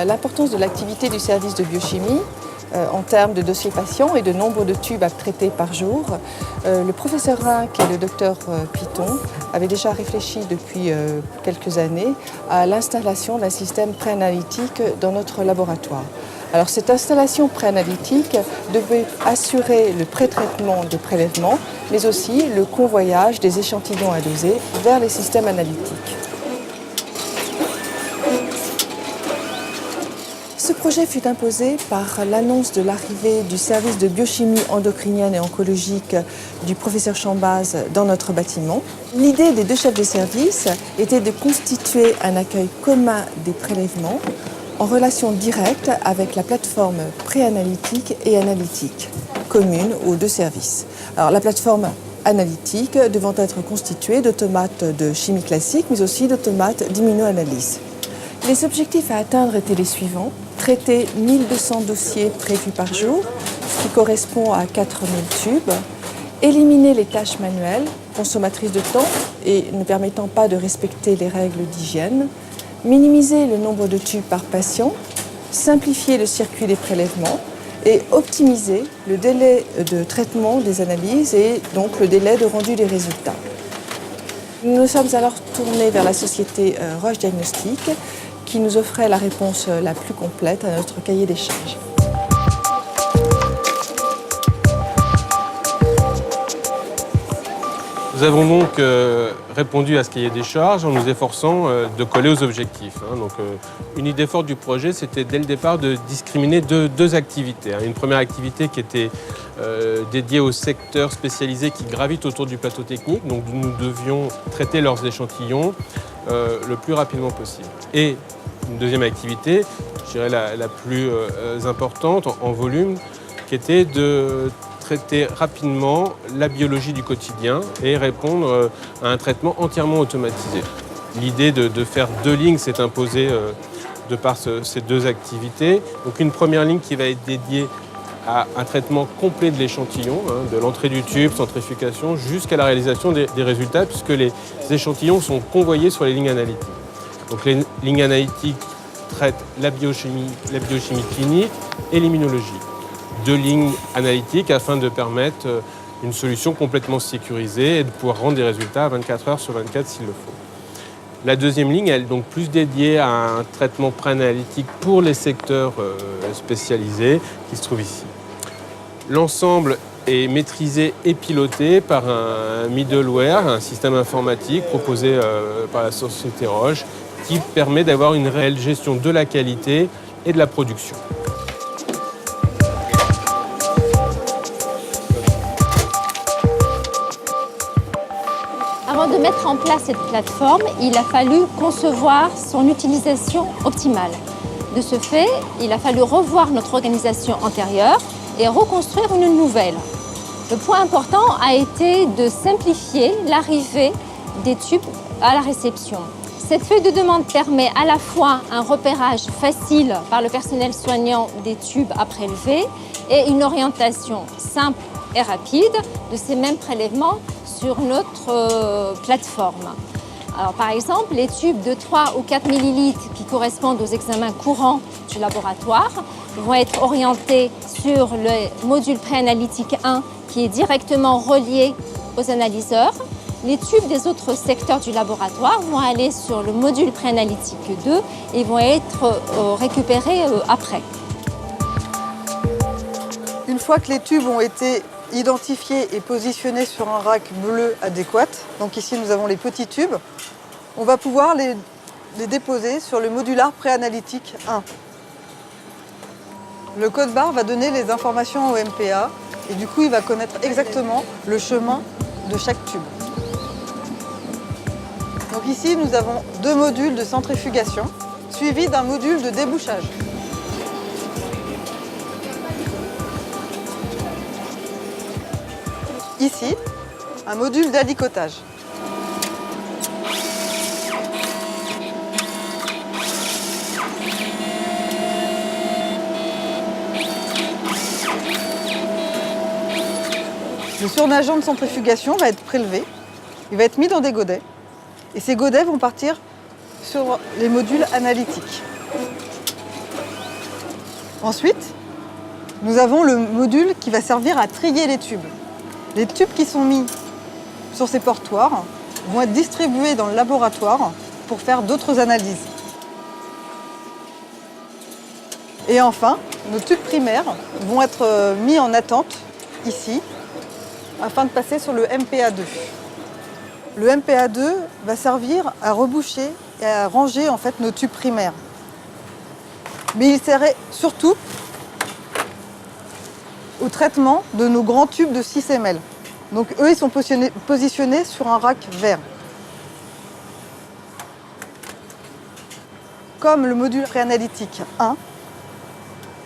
l'importance de l'activité du service de biochimie en termes de dossiers patients et de nombre de tubes à traiter par jour, le professeur Rinck et le docteur Piton avaient déjà réfléchi depuis quelques années à l'installation d'un système préanalytique dans notre laboratoire. Alors cette installation préanalytique devait assurer le pré-traitement des prélèvements, mais aussi le convoyage des échantillons à doser vers les systèmes analytiques. Ce projet fut imposé par l'annonce de l'arrivée du service de biochimie endocrinienne et oncologique du professeur Chambaz dans notre bâtiment. L'idée des deux chefs de service était de constituer un accueil commun des prélèvements en relation directe avec la plateforme préanalytique et analytique, commune aux deux services. Alors, la plateforme analytique devant être constituée d'automates de chimie classique, mais aussi d'automates d'immunoanalyse. Les objectifs à atteindre étaient les suivants. Traiter 1200 dossiers prévus par jour, ce qui correspond à 4000 tubes. Éliminer les tâches manuelles, consommatrices de temps et ne permettant pas de respecter les règles d'hygiène. Minimiser le nombre de tubes par patient. Simplifier le circuit des prélèvements et optimiser le délai de traitement des analyses et donc le délai de rendu des résultats. Nous nous sommes alors tournés vers la société Roche Diagnostic qui nous offrait la réponse la plus complète à notre cahier des charges. Nous avons donc répondu à ce cahier des charges en nous efforçant de coller aux objectifs. Une idée forte du projet, c'était dès le départ de discriminer deux activités. Une première activité qui était dédiée aux secteurs spécialisés qui gravitent autour du plateau technique. Donc nous devions traiter leurs échantillons le plus rapidement possible. Et une deuxième activité, je dirais la plus importante en volume, qui était de traiter rapidement la biologie du quotidien et répondre à un traitement entièrement automatisé. L'idée de faire deux lignes s'est imposée de par ces deux activités. Donc une première ligne qui va être dédiée à un traitement complet de l'échantillon, de l'entrée du tube, centrifugation, jusqu'à la réalisation des résultats, puisque les échantillons sont convoyés sur les lignes analytiques. Donc les lignes analytiques traitent la biochimie clinique et l'immunologie. Deux lignes analytiques afin de permettre une solution complètement sécurisée et de pouvoir rendre des résultats à 24 heures sur 24 s'il le faut. La deuxième ligne, elle est donc plus dédiée à un traitement préanalytique pour les secteurs spécialisés qui se trouvent ici. L'ensemble est maîtrisé et piloté par un middleware, un système informatique proposé par la société Roche qui permet d'avoir une réelle gestion de la qualité et de la production. Avant de mettre en place cette plateforme, il a fallu concevoir son utilisation optimale. De ce fait, il a fallu revoir notre organisation antérieure et reconstruire une nouvelle. Le point important a été de simplifier l'arrivée des tubes à la réception. Cette feuille de demande permet à la fois un repérage facile par le personnel soignant des tubes à prélever et une orientation simple et rapide de ces mêmes prélèvements sur notre plateforme. Alors, par exemple, les tubes de 3 ou 4 ml qui correspondent aux examens courants du laboratoire vont être orientés sur le module préanalytique 1 qui est directement relié aux analyseurs. Les tubes des autres secteurs du laboratoire vont aller sur le module préanalytique 2 et vont être récupérés après. Une fois que les tubes ont été identifiés et positionnés sur un rack bleu adéquat, donc ici nous avons les petits tubes, on va pouvoir les déposer sur le modular préanalytique 1. Le code barre va donner les informations au MPA et du coup il va connaître exactement le chemin de chaque tube. Donc ici nous avons deux modules de centrifugation suivis d'un module de débouchage. Ici, un module d'alicotage. Le surnageant de centrifugation va être prélevé, il va être mis dans des godets et ces godets vont partir sur les modules analytiques. Ensuite, nous avons le module qui va servir à trier les tubes. Les tubes qui sont mis sur ces portoirs vont être distribués dans le laboratoire pour faire d'autres analyses. Et enfin, nos tubes primaires vont être mis en attente ici afin de passer sur le MPA2. Le MPA2 va servir à reboucher et à ranger en fait nos tubes primaires. Mais il sert surtout au traitement de nos grands tubes de 6 ml. Donc eux, ils sont positionnés sur un rack vert. Comme le module préanalytique 1,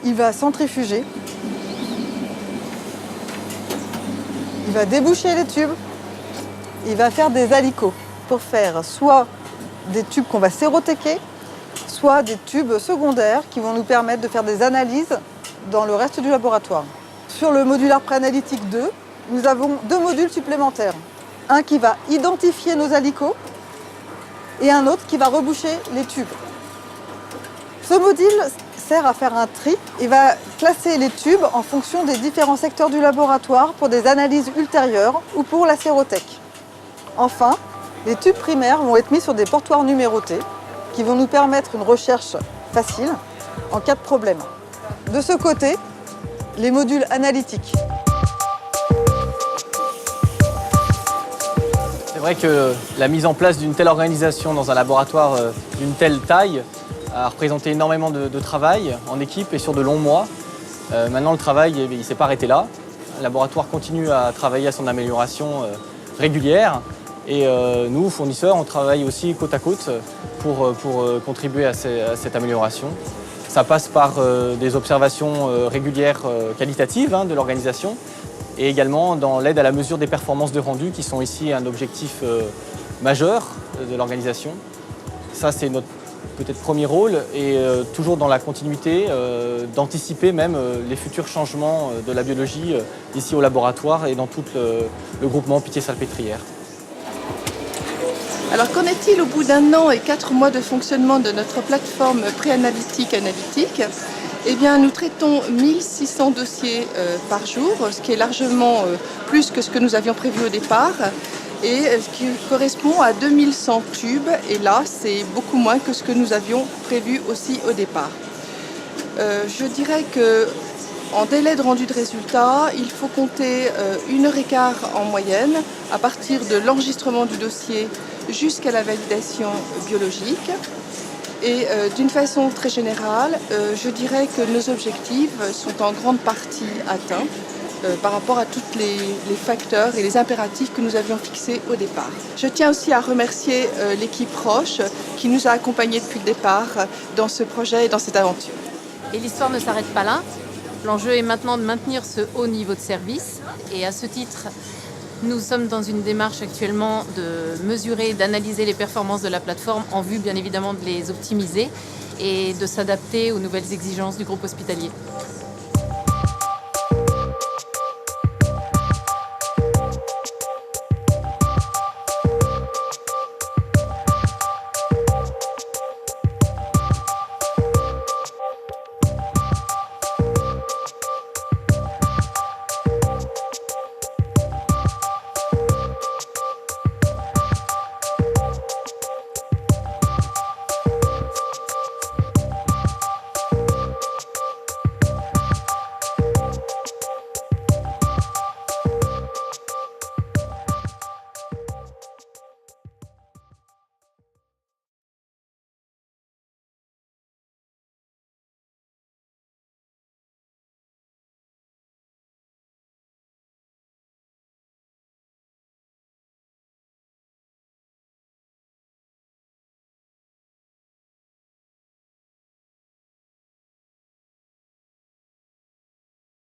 il va centrifuger, il va déboucher les tubes, il va faire des alicots pour faire soit des tubes qu'on va sérotéquer, soit des tubes secondaires qui vont nous permettre de faire des analyses dans le reste du laboratoire. Sur le modulaire préanalytique 2, nous avons 2 modules supplémentaires. Un qui va identifier nos alicots et un autre qui va reboucher les tubes. Ce module sert à faire un tri et va classer les tubes en fonction des différents secteurs du laboratoire pour des analyses ultérieures ou pour la sérothèque. Enfin, les tubes primaires vont être mis sur des portoirs numérotés qui vont nous permettre une recherche facile en cas de problème. De ce côté, les modules analytiques. C'est vrai que la mise en place d'une telle organisation dans un laboratoire d'une telle taille a représenté énormément de travail en équipe et sur de longs mois. Maintenant, le travail, il ne s'est pas arrêté là. Le laboratoire continue à travailler à son amélioration régulière. Et nous, fournisseurs, on travaille aussi côte à côte pour contribuer à cette amélioration. Ça passe par des observations régulières qualitatives de l'organisation et également dans l'aide à la mesure des performances de rendu qui sont ici un objectif majeur de l'organisation. Ça, c'est notre peut-être premier rôle et toujours dans la continuité d'anticiper même les futurs changements de la biologie ici au laboratoire et dans tout le groupement Pitié-Salpêtrière. Alors qu'en est-il au bout d'1 an et 4 mois de fonctionnement de notre plateforme préanalytique analytique? Eh bien, nous traitons 1600 dossiers par jour, ce qui est largement plus que ce que nous avions prévu au départ, et ce qui correspond à 2100 tubes, et là, c'est beaucoup moins que ce que nous avions prévu aussi au départ. Je dirais que en délai de rendu de résultats, il faut compter 1h15 en moyenne à partir de l'enregistrement du dossier jusqu'à la validation biologique. Et d'une façon très générale, je dirais que nos objectifs sont en grande partie atteints par rapport à tous les facteurs et les impératifs que nous avions fixés au départ. Je tiens aussi à remercier l'équipe Roche qui nous a accompagnés depuis le départ dans ce projet et dans cette aventure. Et l'histoire ne s'arrête pas là. L'enjeu est maintenant de maintenir ce haut niveau de service et à ce titre, nous sommes dans une démarche actuellement de mesurer, d'analyser les performances de la plateforme en vue bien évidemment de les optimiser et de s'adapter aux nouvelles exigences du groupe hospitalier.